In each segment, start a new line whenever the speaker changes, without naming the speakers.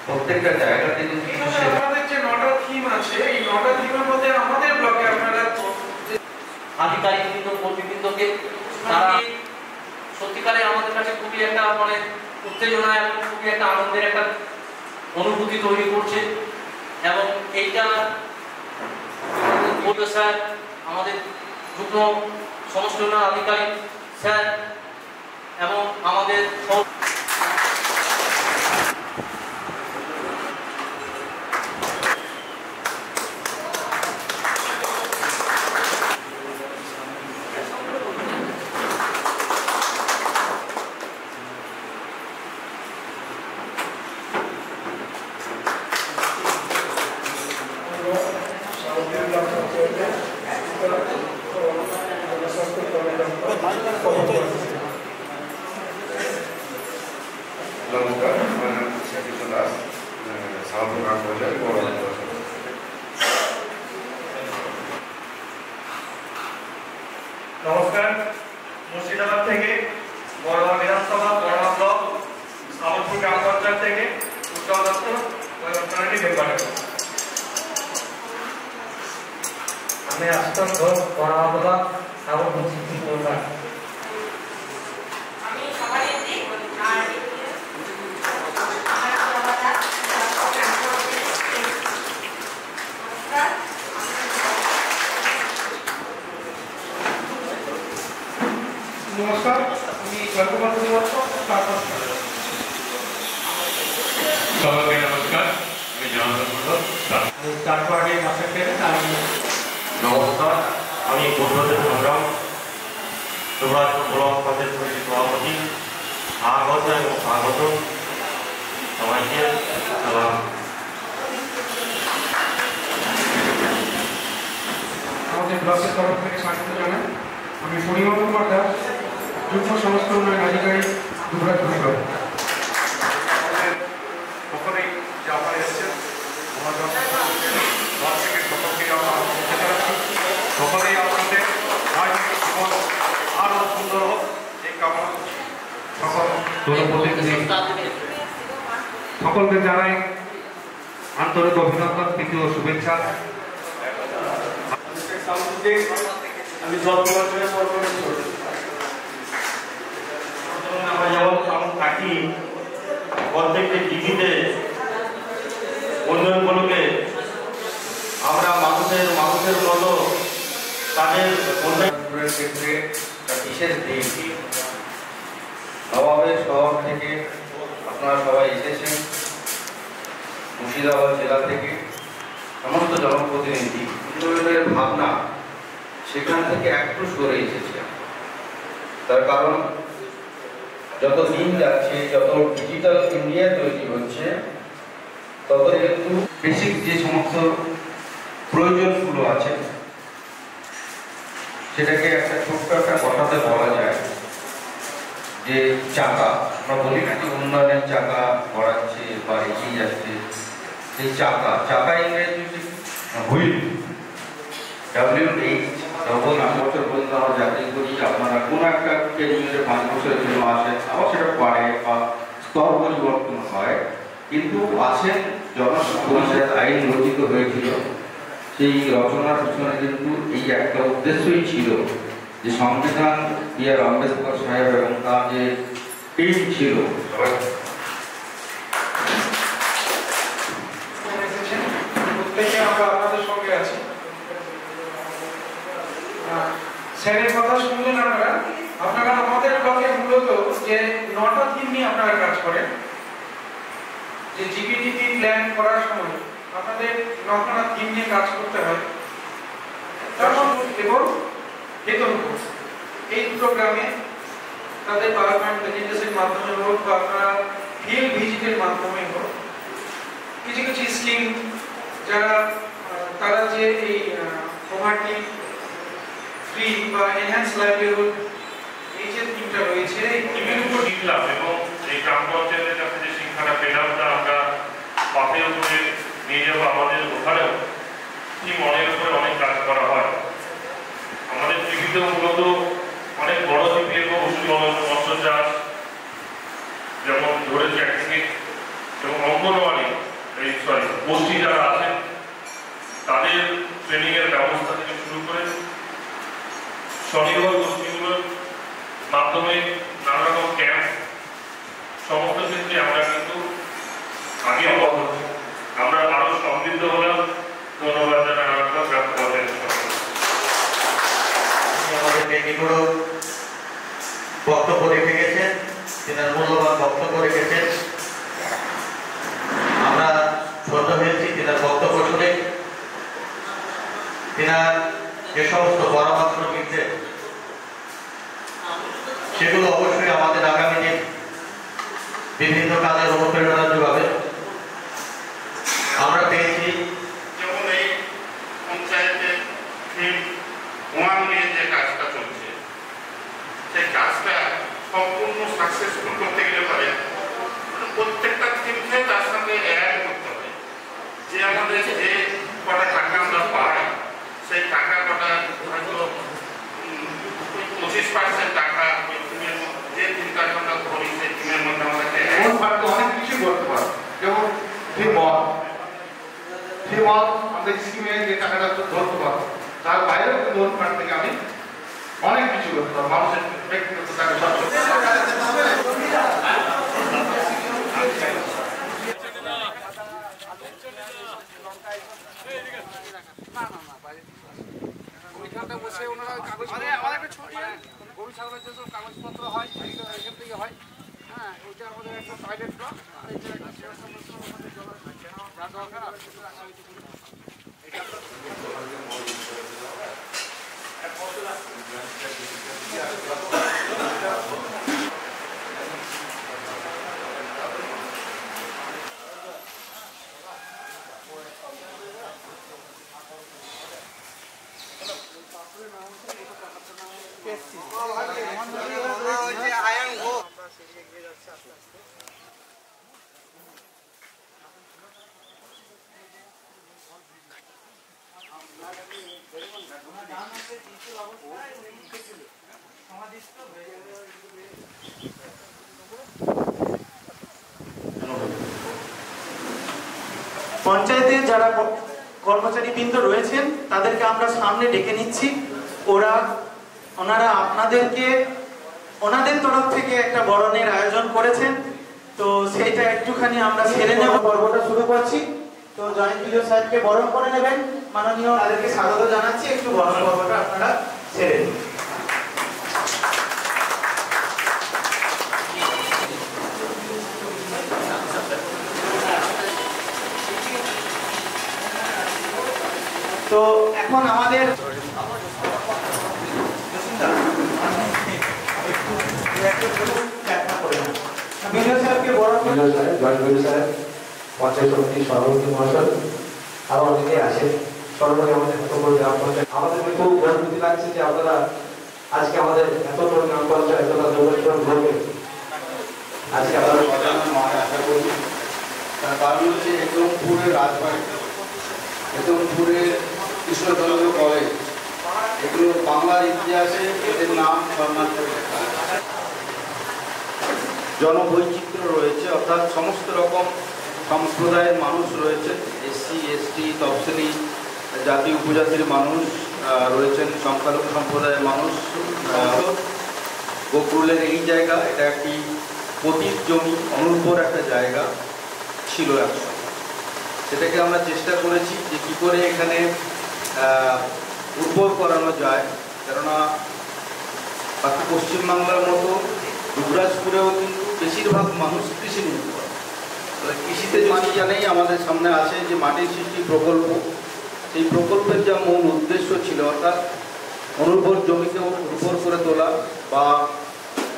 প্রত্যেকটা জায়গাতে কিন্তু
আমাদের যে 9টা থিম আছে, এই 9টা থিমের মধ্যে আমাদের ব্লকে আপনারা
আধিকারিক কর্মীবৃন্দকে তারা সত্যিকারে আমাদের কাছে খুবই একটা মানে উত্তেজনা এবং খুবই একটা আনন্দের একটা অনুভূতি তৈরি করছে। এবং এইটা স্যার, আমাদের যুগ্ম সমষ্টি উন্নয়ন আধিকারিক স্যার এবং আমাদের
নমস্কার। মুর্শিদাবাদ থেকে বড়োয়া বিধানসভা বড়োয়া ব্লক সামলপুর গ্রাম পঞ্চায়েত থেকে উজ্জ্বল দত্ত
আমি আশুতোষ ঘোষ বড়োয়া ব্লক সামলপুর সিটি কলকাতা।
নমস্কার, আমি গল্পবন্ধু
সবাইকে নমস্কার। আমি
চারপাড়ি মাসের থেকে আমি
নমস্কার। আমি পূর্বদের সংগ্রাম যুবরাজপুর ব্লক পঞ্চায়েত সমিতির সভাপতি। আগত এবং স্বাগত সবাইকে সালাম।
আমাদের ব্লকের তরফ থেকে স্বাগত জানাই। আমি পরিমল কুমার দাস, যুগ্ম সমষ্টি উন্নয়ন আধিকারিক, যুবরাজপুর ব্লক। সকলেই যে আপনারা এসেছেন, সকলেই আপনাদের রাজনৈতিক জীবন আরো সুন্দর হোক এই কামনা সকলকে জানাই আন্তরিক অভিনন্দন, প্রীতি ও শুভেচ্ছা।
আমি আমরা যেমন থাকি প্রত্যেকটি টিভিতে উন্নয়নগুলোকে আমরা মানুষের মতো তাদের
উন্নয়নের ক্ষেত্রে বিশেষ দিক। নবাবের শহর থেকে আপনারা সবাই এসেছেন, মুর্শিদাবাদ জেলা থেকে সমস্ত জনপ্রতিনিধি। উন্নয়নের ভাবনা সেখান থেকে একটু সরে এসেছে। তার কারণ যত দিন যাচ্ছে, যত ডিজিটাল ইন্ডিয়া তৈরি হচ্ছে, তত কিন্তু বেসিক যে সমস্ত প্রয়োজনগুলো আছে সেটাকে একটা ছোট্ট একটা কথাতে বলা যায় যে চাকা। আমরা বলি না যে উন্নয়নের চাকা গড়াচ্ছে বা এগিয়ে যাচ্ছে, সেই চাকা ইংরেজি হুইল, WH। যখন 8 বছর পর্যন্ত আমরা চাকরি করি, আপনারা কোনো একটা কেরিয়ারে 5 বছরের জন্য আসেন, আবার সেটা পারে বা স্তর পরিবর্তন হয়, কিন্তু আছেন জনপরিষদ আইন রচিত হয়েছিল। সেই রচনার পিছনে কিন্তু এই একটা উদ্দেশ্যই ছিল যে সংবিধান B.R. আম্বেদকর সাহেব এবং তার যে টিম ছিল
প্রত্যেকে আমরা আপনাদের সঙ্গে আছি। স্যারের কথা শুনলেন আপনারা আমাদের ব্লকে মূলত যে 9টা থিম নিয়ে আপনারা কাজ করেন। যে জিপিডিপি প্ল্যান করার সময় আপনাদের 9টা থিম নিয়ে কাজ করতে হয়, এবং বেতন। এই দুটো গ্রামে তাদের পাওয়ারপয়েন্ট প্রেজেন্টেশনের মাধ্যমে হোক বা আপনারা ফিল্ড ভিজিটের মাধ্যমে হোক, কিছু কিছু স্কিম যারা তারা যে এই পভার্টি ফ্রি বা এনহ্যান্স লাইভলিহুড এই যে থিমটা রয়েছে, এই থিমের উপর
শিখলাম এবং এই গ্রাম পঞ্চায়েতের কাছে যে শিক্ষাটা পেলাম তা আমরা পাথের উপরে নিয়ে যাবো। আমাদের ওখানেও কি মনের উপরে অনেক কাজ করা হয়। আমাদের টিভিতেও মূলত অনেক বড় টিভি এবং মৎস্য চাষ, যেমন ধরেছে এবং অঙ্গনওয়াড়ি ট্রেনিংয়ের ব্যবস্থা থেকে শুরু করে স্বনির্ভর গোষ্ঠীগুলোর মাধ্যমে নানা রকম ক্যাম্প, সমস্ত ক্ষেত্রে আমরা কিন্তু আগে আমরা আরো সমৃদ্ধ হলাম। ধন্যবাদ জানাই
আমাদের মেদিনীপুরও বক্তব্য রেখে গেছেন, তেনার মূল্যবান বক্তব্য রেখেছেন। আমরা শ্রদ্ধা হয়েছি তেনার বক্তব্য শুনে। তেনার যে সমস্ত পরামর্শ দিচ্ছেন সেগুলো অবশ্যই আমাদের আগামী দিন বিভিন্ন কাজের অনুপ্রেরণা যোগাবে। আমরা পেয়েছি
যেমন এই পঞ্চায়েতে ওয়ান নিয়ে যে কাজটা চলছে, সেই কাজটা সম্পূর্ণ সাকসেসফুল করতে গেলে পারে প্রত্যেকটা থিমকে তার সাথে অ্যাড করতে হবে। যে আমাদের যে কটা টাকা আমরা পাই, সেই টাকা কটা হয়তো 25% টাকা যে থিমটা আমরা ধরি, সেই থিমের মধ্যে আমাদেরকে
অনেক কিছু করতে পারে। যেমন আমাদের স্কিমে যে টাকাটা ধরতে পারবো, তার বাইরেও লোন ফান্ড থেকে আমি অনেক কিছু করতে পারবো। মানুষের ব্যক্তিগত টাকা বসে ওনারা কাগজ গরু ছাগলের যেসব কাগজপত্র হয় এখান থেকে হয়। হ্যাঁ, ওইটা আমাদের একটা টয়লেট ব্লক, আর এটা একটা যা দরকার
পঞ্চায়েতে যারা কর্মচারীবৃন্দ রয়েছেন তাদেরকে আমরা সামনে ডেকে নিচ্ছি। ওনারা আপনাদেরকে ওনাদের তরফ থেকে একটা বরণের আয়োজন করেছেন, তো সেইটা একটুখানি আমরা সেরে নেব। পর্বটা শুরু করছি। তো জয়েন্ট বিডিও সাহেবকে বরণ করে নেবেন। মাননীয় তাদেরকে স্বাগত জানাচ্ছি। একটু বরণ পর্বটা আপনারা সেরে নিন। তো এখন আমাদের
পঞ্চায়েত সমিতির সভাপতি মহাশয় আরো অনেকে আসেন। সর্বোপরি আমাদের গ্রাম পঞ্চায়েত আমাদের খুব গর্বিত লাগছে যে আপনারা আজকে আমাদের এত বড় গ্রাম পঞ্চায়েত এতটা জনসন গ্রুপে আজকে আপনারা
আশা করি। তার কারণ হচ্ছে একদমপুরের রাজবাড়ি, একদমপুরের কৃষ্ণচন্দ্র কলেজ, এগুলো বাংলার ইতিহাসে এদের নাম সম্মান করে লেখা। জনবৈচিত্র্য রয়েছে, অর্থাৎ সমস্ত রকম সম্প্রদায়ের মানুষ রয়েছে। এসসি, এসটি, তফসিলি, জাতি উপজাতির মানুষ রয়েছেন, সংখ্যালঘু সম্প্রদায়ের মানুষ। গোকুলের এই জায়গা, এটা একটি পতিত জমি, অনুর্বর একটা জায়গা ছিল একসময়। সেটাকে আমরা চেষ্টা করেছি যে কী করে এখানে উর্বর করানো যায়। কেননা বাকি পশ্চিমবাংলার মতো যুবরাজপুরেও কিন্তু বেশিরভাগ মানুষ কৃষি নির্ভর। কৃষিতে মাটি জানেই আমাদের সামনে আছে যে মাটির সৃষ্টি প্রকল্প। সেই প্রকল্পের যা মূল উদ্দেশ্য ছিল, অর্থাৎ অনুর্বর জমিকে উর্বর করে তোলা বা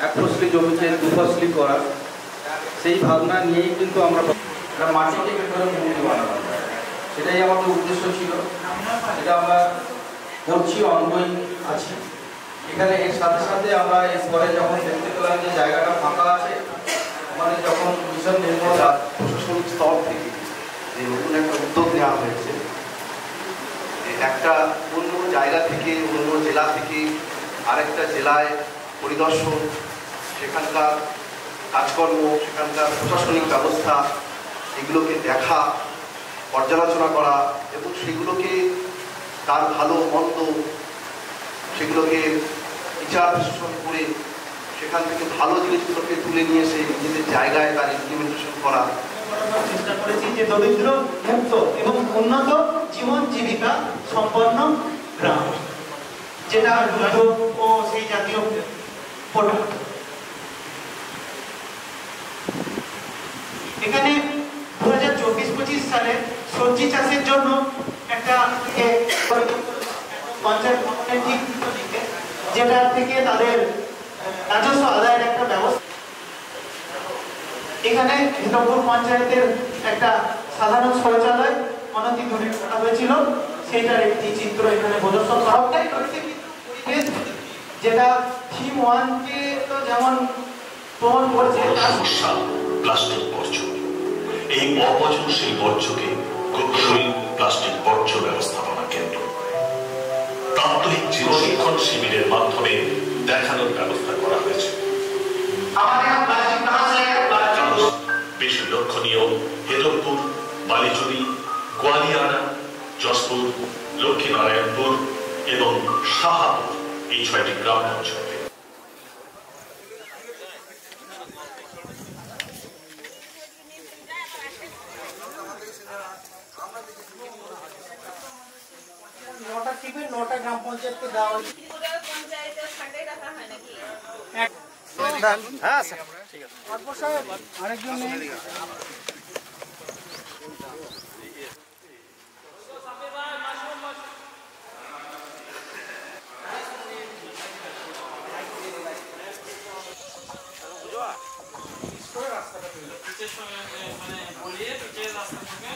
এক ফসলি জমিকে দুফসলি করা, সেই ভাবনা নিয়েই কিন্তু আমরা মাটিকে মূল্য বানানো যায়, সেটাই আমাদের উদ্দেশ্য ছিল। এটা আমরা করছি, অনগোয়িং আছি এখানে। এর সাথে সাথে আমরা এরপরে যখন দেখতে পেলাম যে জায়গাটা ফাঁকা আছে, আমাদের যখন মিশন নির্মলা প্রশাসনিক স্তর থেকে যে নতুন একটা উদ্যোগ নেওয়া হয়েছে, একটা অন্য জায়গা থেকে, অন্য জেলা থেকে আরেকটা জেলায় পরিদর্শন, সেখানকার কাজকর্ম, সেখানকার প্রশাসনিক ব্যবস্থা, এগুলোকে দেখা, পর্যালোচনা করা এবং সেগুলোকে
তার ভালো মন্দ সেগুলোকে বিচার বিশ্লেষণ করে সেখান থেকে ভালো জিনিসগুলোকে তুলে নিয়ে এসে নিজেদের জায়গায় তার ইমপ্লিমেন্টেশন করা।
চেষ্টা করেছি যে দরিদ্র মুক্ত এবং উন্নত জীবন জীবিকা সম্পন্ন গ্রাম, যেটা দুধ ও সেই জাতীয় প্রোডাক্ট। এখানে 2024-25 সালে সবজি চাষের জন্য একটা পঞ্চায়েত ভবনের ঠিক দিকে, যেটা থেকে তাদের রাজস্ব আদায়ের একটা ব্যবস্থা। এখানে হিতমপুর পঞ্চায়েতের একটা সাধারণ শৌচালয় অনতি দূরে করা হয়েছিল, সেটার একটি চিত্র এখানে প্রদর্শন করা হচ্ছে, যেটা থিম 1 কে তো যেমন প্রমাণ করছে।
প্লাস্টিক বর্জ্য, এই অপচনশীল বর্জ্যকে গভীর প্লাস্টিক বর্জ্য ব্যবস্থাপনা কেন্দ্র প্রাত্যহিক চিরশিক্ষণ শিবিরের মাধ্যমে দেখানোর ব্যবস্থা করা হয়েছে। বেশি লক্ষণীয় হেদবপুর, বালিচুরি, গোয়ালিয়ানা, যশপুর, লক্ষ্মীনারায়ণপুর এবং শাহাপুর, এই 6টি গ্রাম অঞ্চলে।
নটা টিপে 9টা গ্রাম পঞ্চায়েতকে দেওয়া হয়েছে।
হ্যাঁ স্যার, ঠিক আছে। আরেকজন নেই।
রাস্তাটা বলিয়ে রাস্তা থেকে